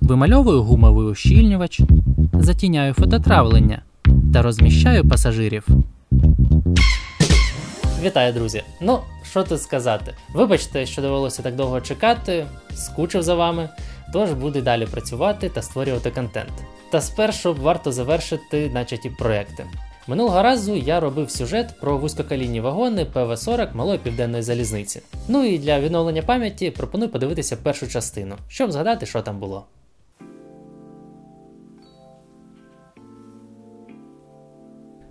Вимальовую гумовий ущільнювач, затіняю фототравлення та розміщаю пасажирів. Вітаю, друзі! Ну, що тут сказати. Вибачте, що довелося так довго чекати, скучив за вами, тож буду далі працювати та створювати контент. Та спершу варто завершити начаті проекти. Минулого разу я робив сюжет про вузькоколійні вагони ПВ-40 Малої Південної залізниці. Ну і для відновлення пам'яті пропоную подивитися першу частину, щоб згадати, що там було.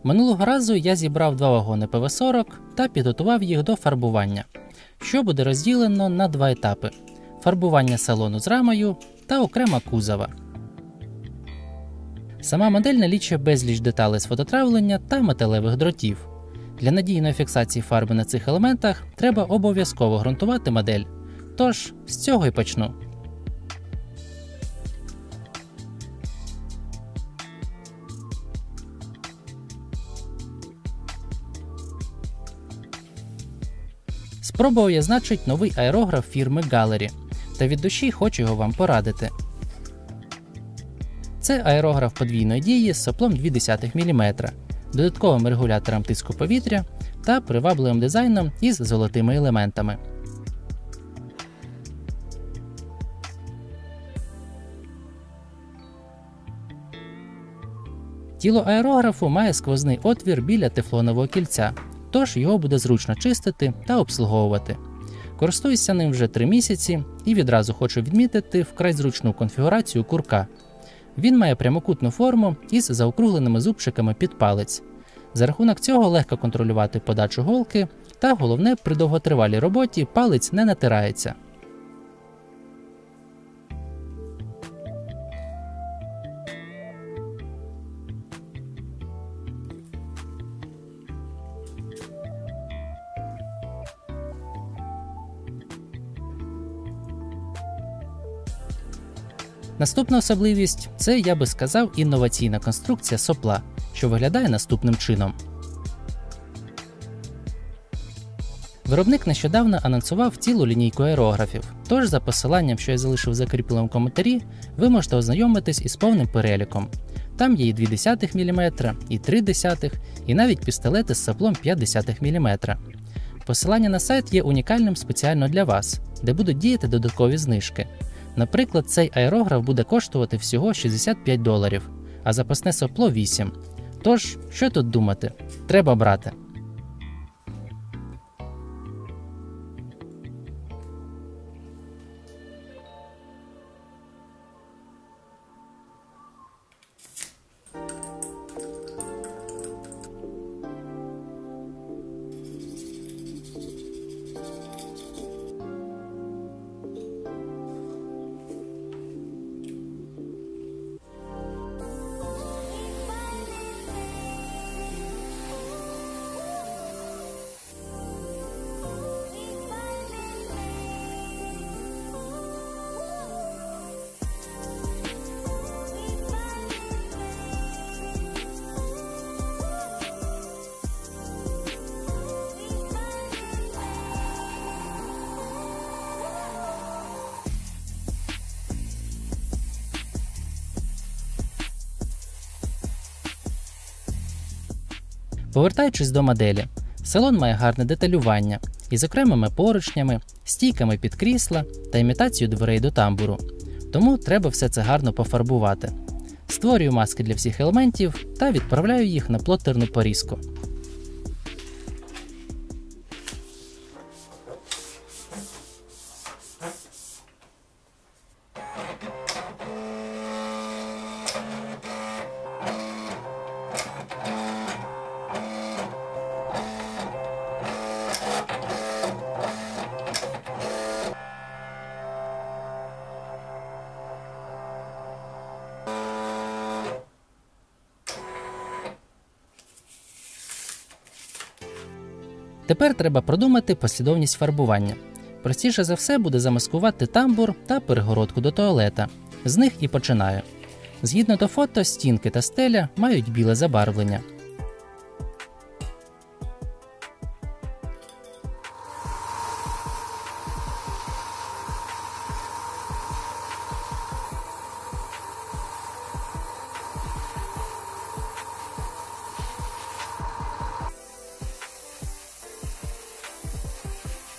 Минулого разу я зібрав два вагони ПВ-40 та підготував їх до фарбування, що буде розділено на два етапи – фарбування салону з рамою та окрема кузова. Сама модель налічує безліч деталей з фототравлення та металевих дротів. Для надійної фіксації фарби на цих елементах треба обов'язково ґрунтувати модель. Тож, з цього і почну. Спробував я значить новий аерограф фірми Gallery, та від душі хочу його вам порадити. Це аерограф подвійної дії з соплом 0,2 мм, додатковим регулятором тиску повітря та привабливим дизайном із золотими елементами. Тіло аерографу має сквозний отвір біля тефлонового кільця, тож його буде зручно чистити та обслуговувати. Користуюся ним вже 3 місяці і відразу хочу відмітити вкрай зручну конфігурацію курка. Він має прямокутну форму із заокругленими зубчиками під палець. За рахунок цього легко контролювати подачу голки та, головне, при довготривалій роботі палець не натирається. Наступна особливість – це, я би сказав, інноваційна конструкція сопла, що виглядає наступним чином. Виробник нещодавно анонсував цілу лінійку аерографів, тож за посиланням, що я залишив в закріпленому коментарі, ви можете ознайомитись із повним переліком. Там є і 0,2 мм, і 0,3 і навіть пістолети з соплом 0,5 мм. Посилання на сайт є унікальним спеціально для вас, де будуть діяти додаткові знижки. Наприклад, цей аерограф буде коштувати всього $65, а запасне сопло – 8. Тож, що тут думати? Треба брати. Повертаючись до моделі, салон має гарне деталювання із окремими поручнями, стійками під крісла та імітацією дверей до тамбуру. Тому треба все це гарно пофарбувати. Створюю маски для всіх елементів та відправляю їх на плоттерну порізку. Тепер треба продумати послідовність фарбування. Простіше за все буде замаскувати тамбур та перегородку до туалета. З них і починаю. Згідно до фото, стінки та стеля мають біле забарвлення.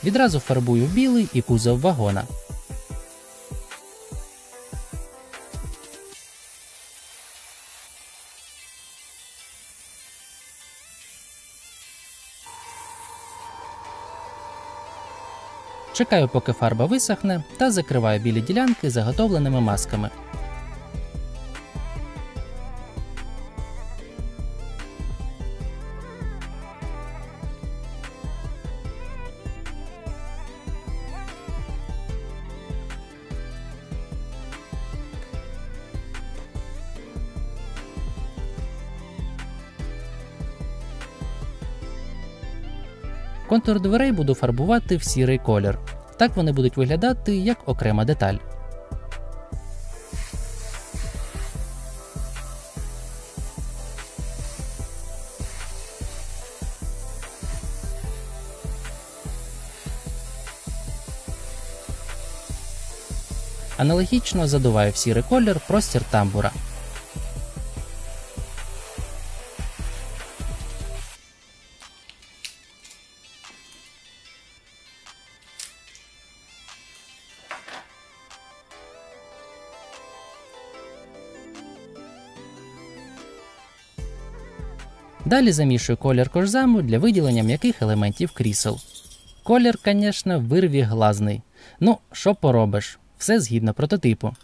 Відразу фарбую в білий і кузов вагона. Чекаю, поки фарба висохне, та закриваю білі ділянки заготовленими масками. Контур дверей буду фарбувати в сірий колір. Так вони будуть виглядати як окрема деталь. Аналогічно задуваю в сірий колір простір тамбура. Далі замішую колір кожзаму для виділення м'яких елементів крісел. Колір, звісно, вирві глазний. Ну, що поробиш, все згідно прототипу.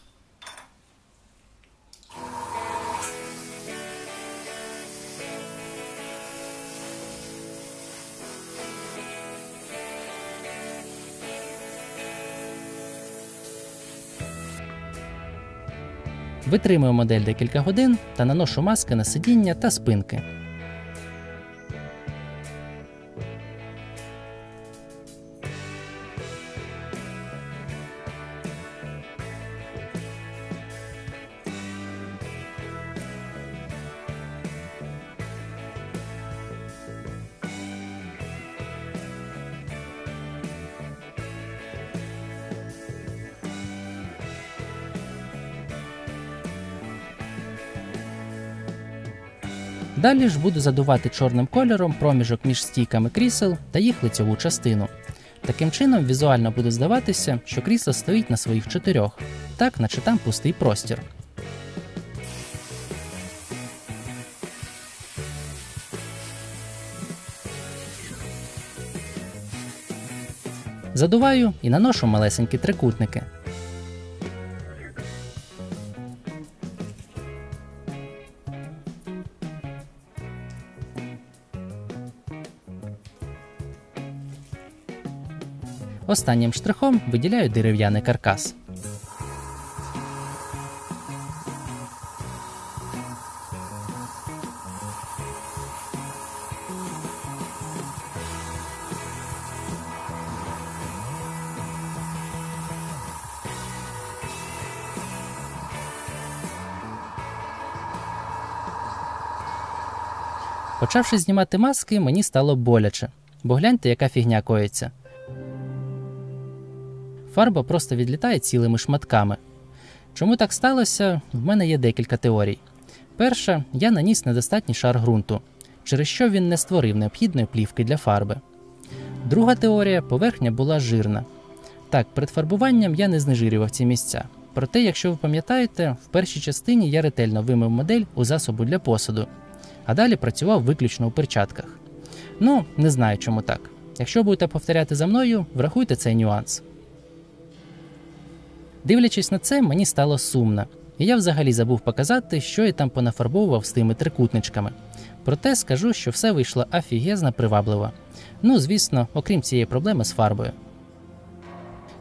Витримую модель декілька годин та наношу маски на сидіння та спинки. Далі ж буду задувати чорним кольором проміжок між стійками крісел та їх лицьову частину. Таким чином візуально буде здаватися, що крісло стоїть на своїх чотирьох, так наче там пустий простір. Задуваю і наношу малесенькі трикутники. Останнім штрихом виділяю дерев'яний каркас. Почавши знімати маски, мені стало боляче, бо гляньте, яка фігня коїться. Фарба просто відлітає цілими шматками. Чому так сталося, в мене є декілька теорій. Перша, я наніс недостатній шар ґрунту, через що він не створив необхідної плівки для фарби. Друга теорія, поверхня була жирна. Так, перед фарбуванням я не знежирював ці місця. Проте, якщо ви пам'ятаєте, в першій частині я ретельно вимив модель у засобу для посуду, а далі працював виключно у перчатках. Ну, не знаю, чому так. Якщо будете повторяти за мною, врахуйте цей нюанс. Дивлячись на це, мені стало сумно, і я взагалі забув показати, що я там понафарбовував з тими трикутничками. Проте скажу, що все вийшло офігезно привабливо. Ну, звісно, окрім цієї проблеми з фарбою.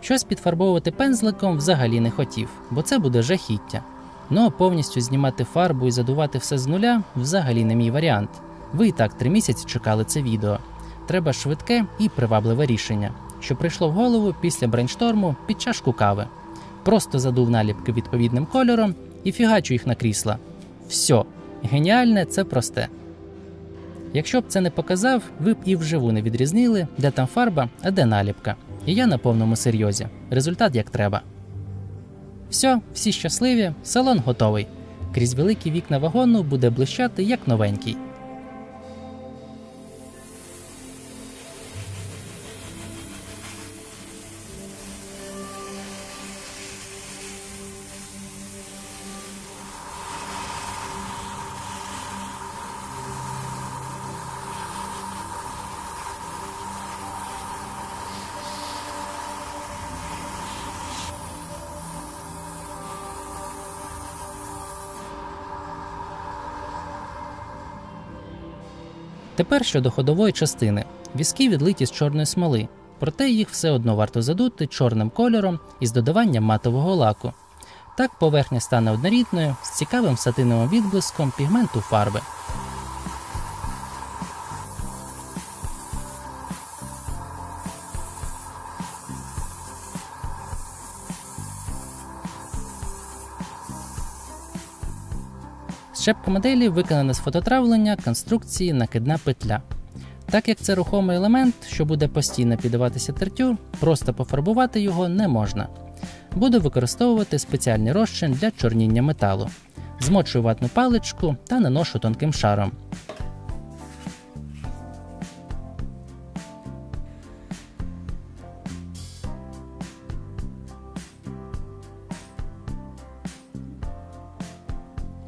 Щось підфарбовувати пензликом взагалі не хотів, бо це буде жахіття. Ну, а повністю знімати фарбу і задувати все з нуля взагалі не мій варіант. Ви і так 3 місяці чекали це відео. Треба швидке і привабливе рішення, що прийшло в голову після брейншторму під чашку кави. Просто задув наліпки відповідним кольором і фігачу їх на крісла. Все. Геніальне – це просте. Якщо б це не показав, ви б і вживу не відрізнили, де там фарба, а де наліпка. І я на повному серйозі. Результат як треба. Все, всі щасливі, салон готовий. Крізь великі вікна вагону буде блищати як новенький. Тепер щодо ходової частини. Візки відлиті з чорної смоли, проте їх все одно варто задути чорним кольором із додаванням матового лаку. Так поверхня стане однорідною, з цікавим сатиновим відблиском пігменту фарби. Щепка моделі виконана з фототравлення конструкції накидна петля. Так як це рухомий елемент, що буде постійно піддаватися тертю, просто пофарбувати його не можна. Буду використовувати спеціальний розчин для чорніння металу. Змочую ватну паличку та наношу тонким шаром.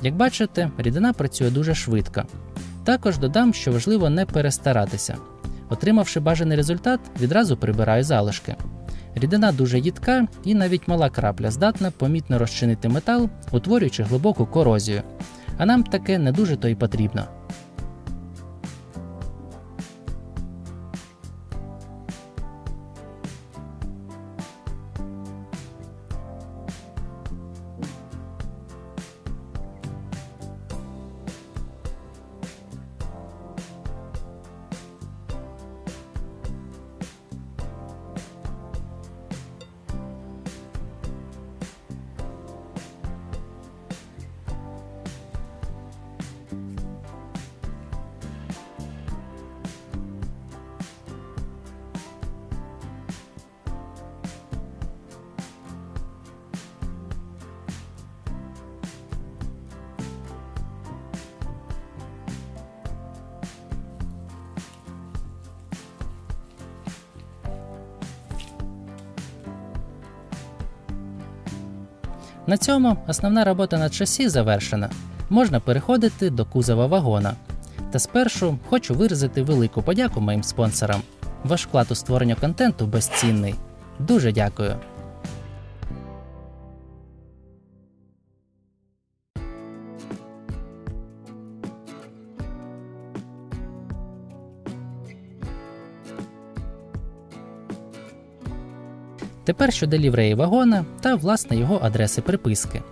Як бачите, рідина працює дуже швидко. Також додам, що важливо не перестаратися. Отримавши бажаний результат, відразу прибираю залишки. Рідина дуже їдка і навіть мала крапля здатна помітно розчинити метал, утворюючи глибоку корозію. А нам таке не дуже то й потрібно. На цьому основна робота над шасі завершена. Можна переходити до кузова вагона. Та спершу хочу виразити велику подяку моїм спонсорам. Ваш вклад у створення контенту безцінний. Дуже дякую! Тепер щодо лівреї вагона та, власне, його адреси приписки.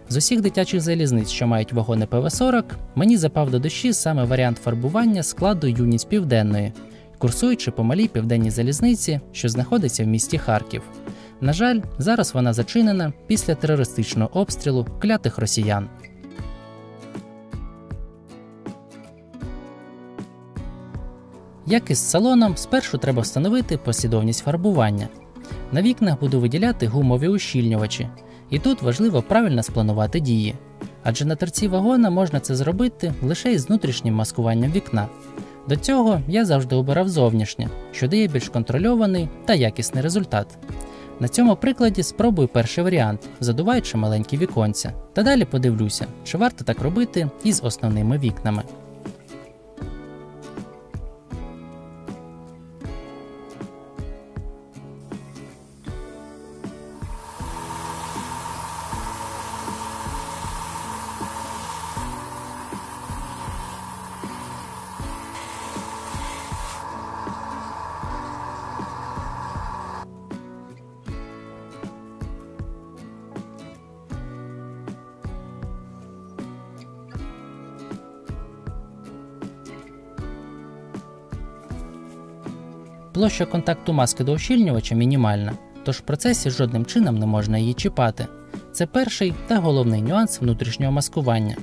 З усіх дитячих залізниць, що мають вагони ПВ-40, мені запав до душі саме варіант фарбування складу «Юність Південної», курсуючи по малій південній залізниці, що знаходиться в місті Харків. На жаль, зараз вона зачинена після терористичного обстрілу клятих росіян. Як із салоном, спершу треба встановити послідовність фарбування. На вікнах буду виділяти гумові ущільнювачі. І тут важливо правильно спланувати дії. Адже на торці вагона можна це зробити лише із внутрішнім маскуванням вікна. До цього я завжди обирав зовнішнє, що дає більш контрольований та якісний результат. На цьому прикладі спробую перший варіант, задуваючи маленькі віконця. Та далі подивлюся, чи варто так робити із основними вікнами. Площа контакту маски до ущільнювача мінімальна, тож в процесі жодним чином не можна її чіпати. Це перший та головний нюанс внутрішнього маскування.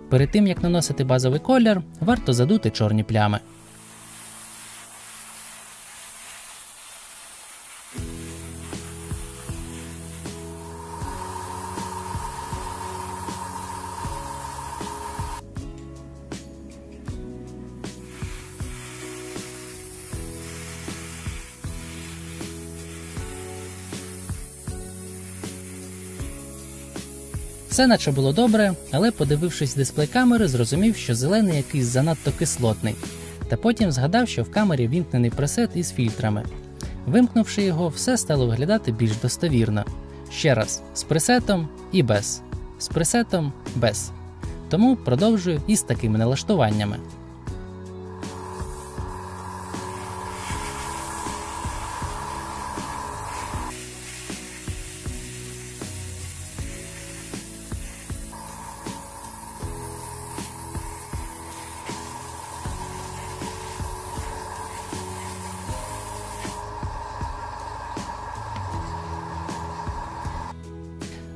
Перед тим, як наносити базовий колір, варто задути чорні плями. Все наче було добре, але подивившись дисплей камери, зрозумів, що зелений якийсь занадто кислотний. Та потім згадав, що в камері вімкнений пресет із фільтрами. Вимкнувши його, все стало виглядати більш достовірно. Ще раз, з пресетом і без. З пресетом без. Тому продовжую із такими налаштуваннями.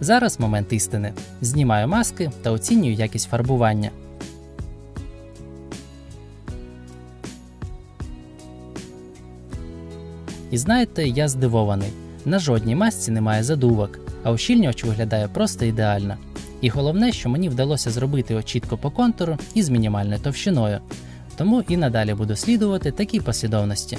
Зараз момент істини. Знімаю маски та оцінюю якість фарбування. І знаєте, я здивований. На жодній масці немає задувок, а ущільнювач виглядає просто ідеально. І головне, що мені вдалося зробити його чітко по контуру і з мінімальною товщиною. Тому і надалі буду слідувати такій послідовності.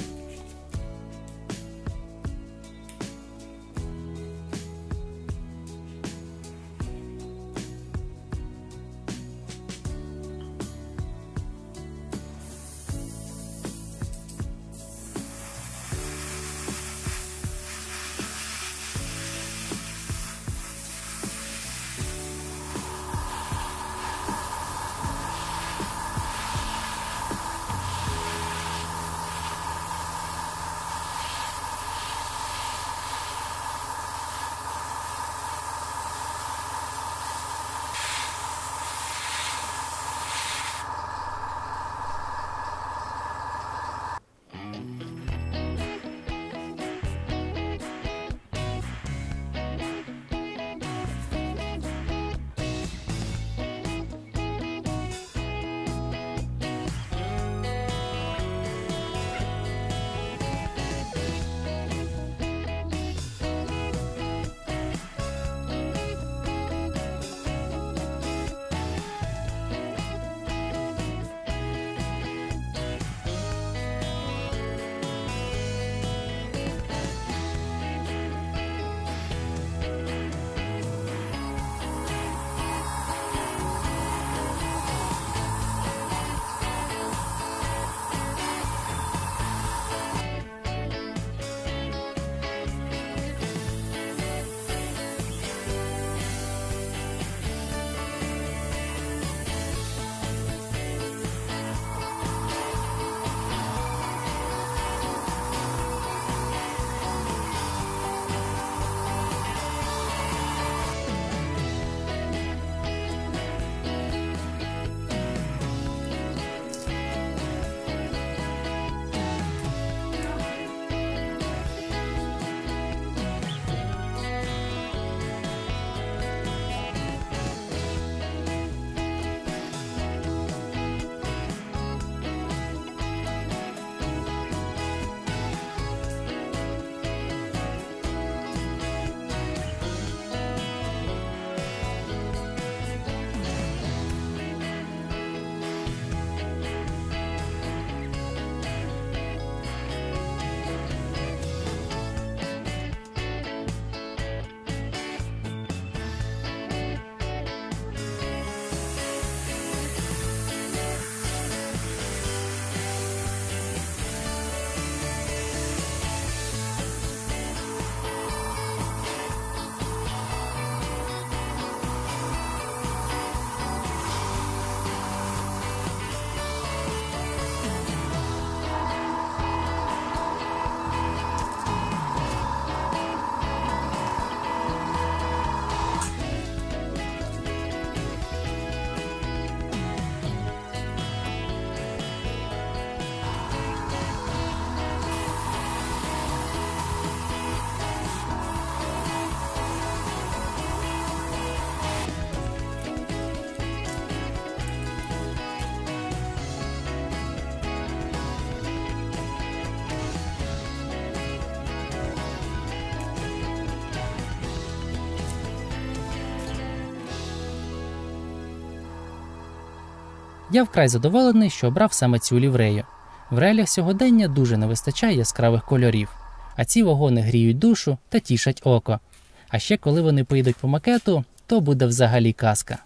Я вкрай задоволений, що обрав саме цю ліврею. В реаліях сьогодення дуже не вистачає яскравих кольорів, а ці вагони гріють душу та тішать око. А ще коли вони поїдуть по макету, то буде взагалі казка.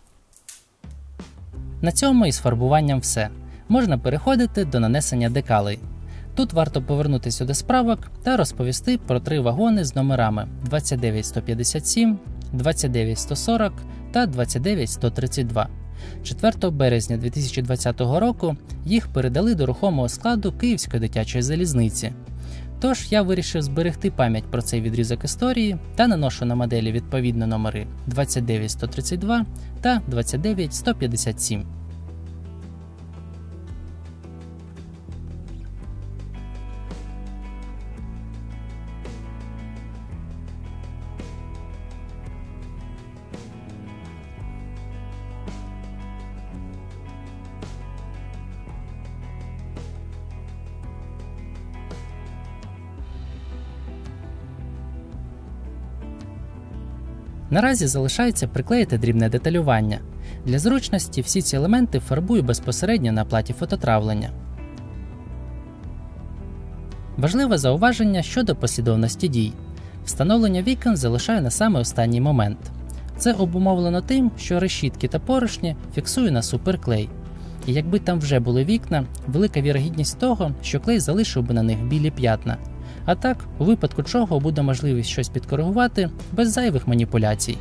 На цьому із фарбуванням все. можна переходити до нанесення декалей. Тут варто повернутися до справок та розповісти про 3 вагони з номерами 29157, 29140 та 29132. 4 березня 2020 року їх передали до рухомого складу Київської дитячої залізниці. Тож я вирішив зберегти пам'ять про цей відрізок історії та наношу на моделі відповідно номери 29132 та 29157. Наразі залишається приклеїти дрібне деталювання. Для зручності всі ці елементи фарбую безпосередньо на платі фототравлення. Важливе зауваження щодо послідовності дій. Встановлення вікон залишаю на саме останній момент. Це обумовлено тим, що решітки та поршні фіксую на суперклей. І якби там вже були вікна, велика вірогідність того, що клей залишив би на них білі п'ятна. А так, у випадку чого буде можливість щось підкоригувати без зайвих маніпуляцій.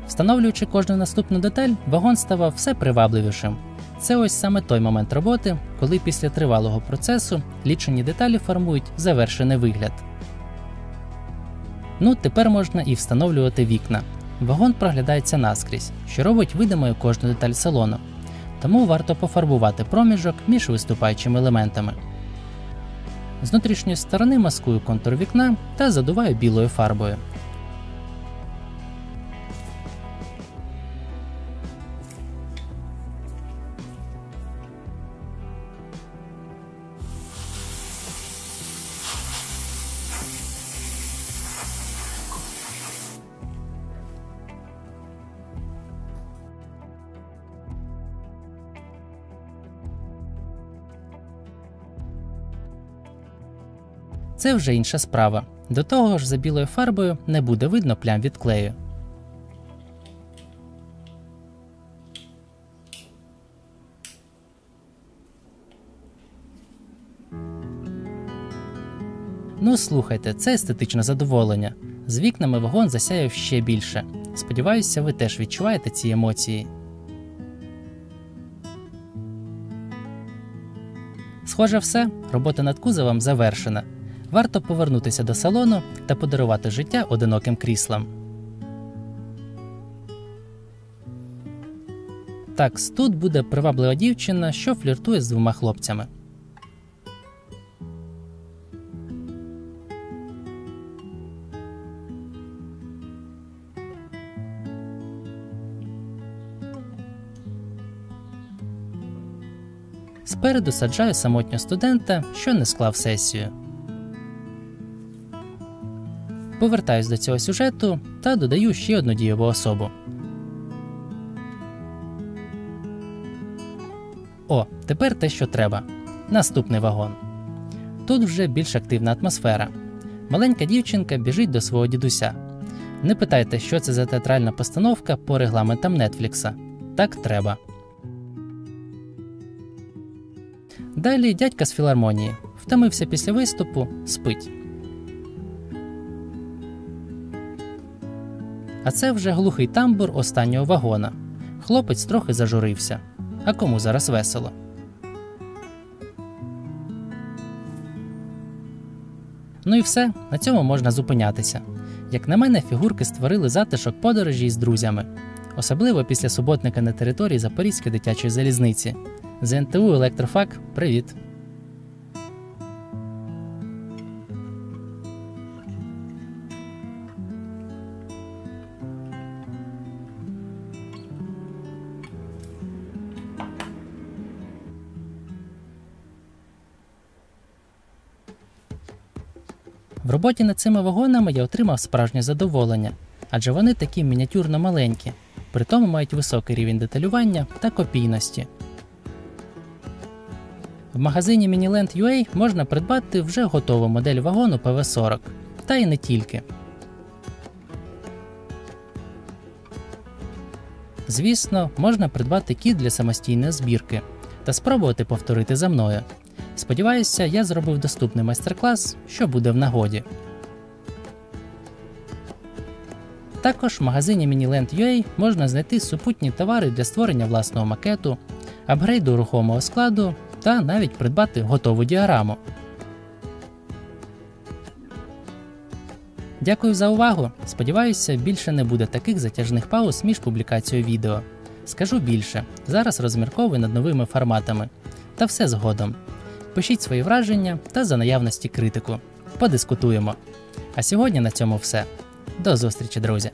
Встановлюючи кожну наступну деталь, вагон ставав все привабливішим. Це ось саме той момент роботи, коли після тривалого процесу лічені деталі формують завершений вигляд. Ну, тепер можна і встановлювати вікна. Вагон проглядається наскрізь, що робить видимою кожну деталь салону. Тому варто пофарбувати проміжок між виступаючими елементами. З внутрішньої сторони маскую контур вікна та задуваю білою фарбою. Це вже інша справа. До того ж, за білою фарбою не буде видно плям від клею. Ну слухайте, це естетичне задоволення. З вікнами вагон засяяв ще більше. Сподіваюся, ви теж відчуваєте ці емоції. Схоже все, робота над кузовом завершена. Варто повернутися до салону та подарувати життя одиноким кріслам. Такс, тут буде приваблива дівчина, що фліртує з 2 хлопцями. Спереду саджаю самотнього студента, що не склав сесію. Повертаюсь до цього сюжету та додаю ще одну дієву особу. О, тепер те, що треба. Наступний вагон. Тут вже більш активна атмосфера. Маленька дівчинка біжить до свого дідуся. Не питайте, що це за театральна постановка по регламентам Нетфлікса. Так треба. Далі дядька з філармонії. Втомився після виступу, спить. А це вже глухий тамбур останнього вагона. Хлопець трохи зажурився. А кому зараз весело? Ну і все, на цьому можна зупинятися. Як на мене, фігурки створили затишок подорожі із друзями. Особливо після суботника на території Запорізької дитячої залізниці. ЗНТУ Електрофак, привіт! В роботі над цими вагонами я отримав справжнє задоволення, адже вони такі мініатюрно маленькі, при тому мають високий рівень деталювання та копійності. В магазині Miniland.ua можна придбати вже готову модель вагону ПВ-40, та й не тільки. Звісно, можна придбати кіт для самостійної збірки та спробувати повторити за мною. Сподіваюся, я зробив доступний майстер-клас, що буде в нагоді. Також в магазині Miniland.ua можна знайти супутні товари для створення власного макету, апгрейду рухомого складу та навіть придбати готову діаграму. Дякую за увагу! Сподіваюся, більше не буде таких затяжних пауз між публікацією відео. Скажу більше, зараз розмірковую над новими форматами. Та все згодом. Пишіть свої враження та за наявності критику. Подискутуємо. А сьогодні на цьому все. До зустрічі, друзі!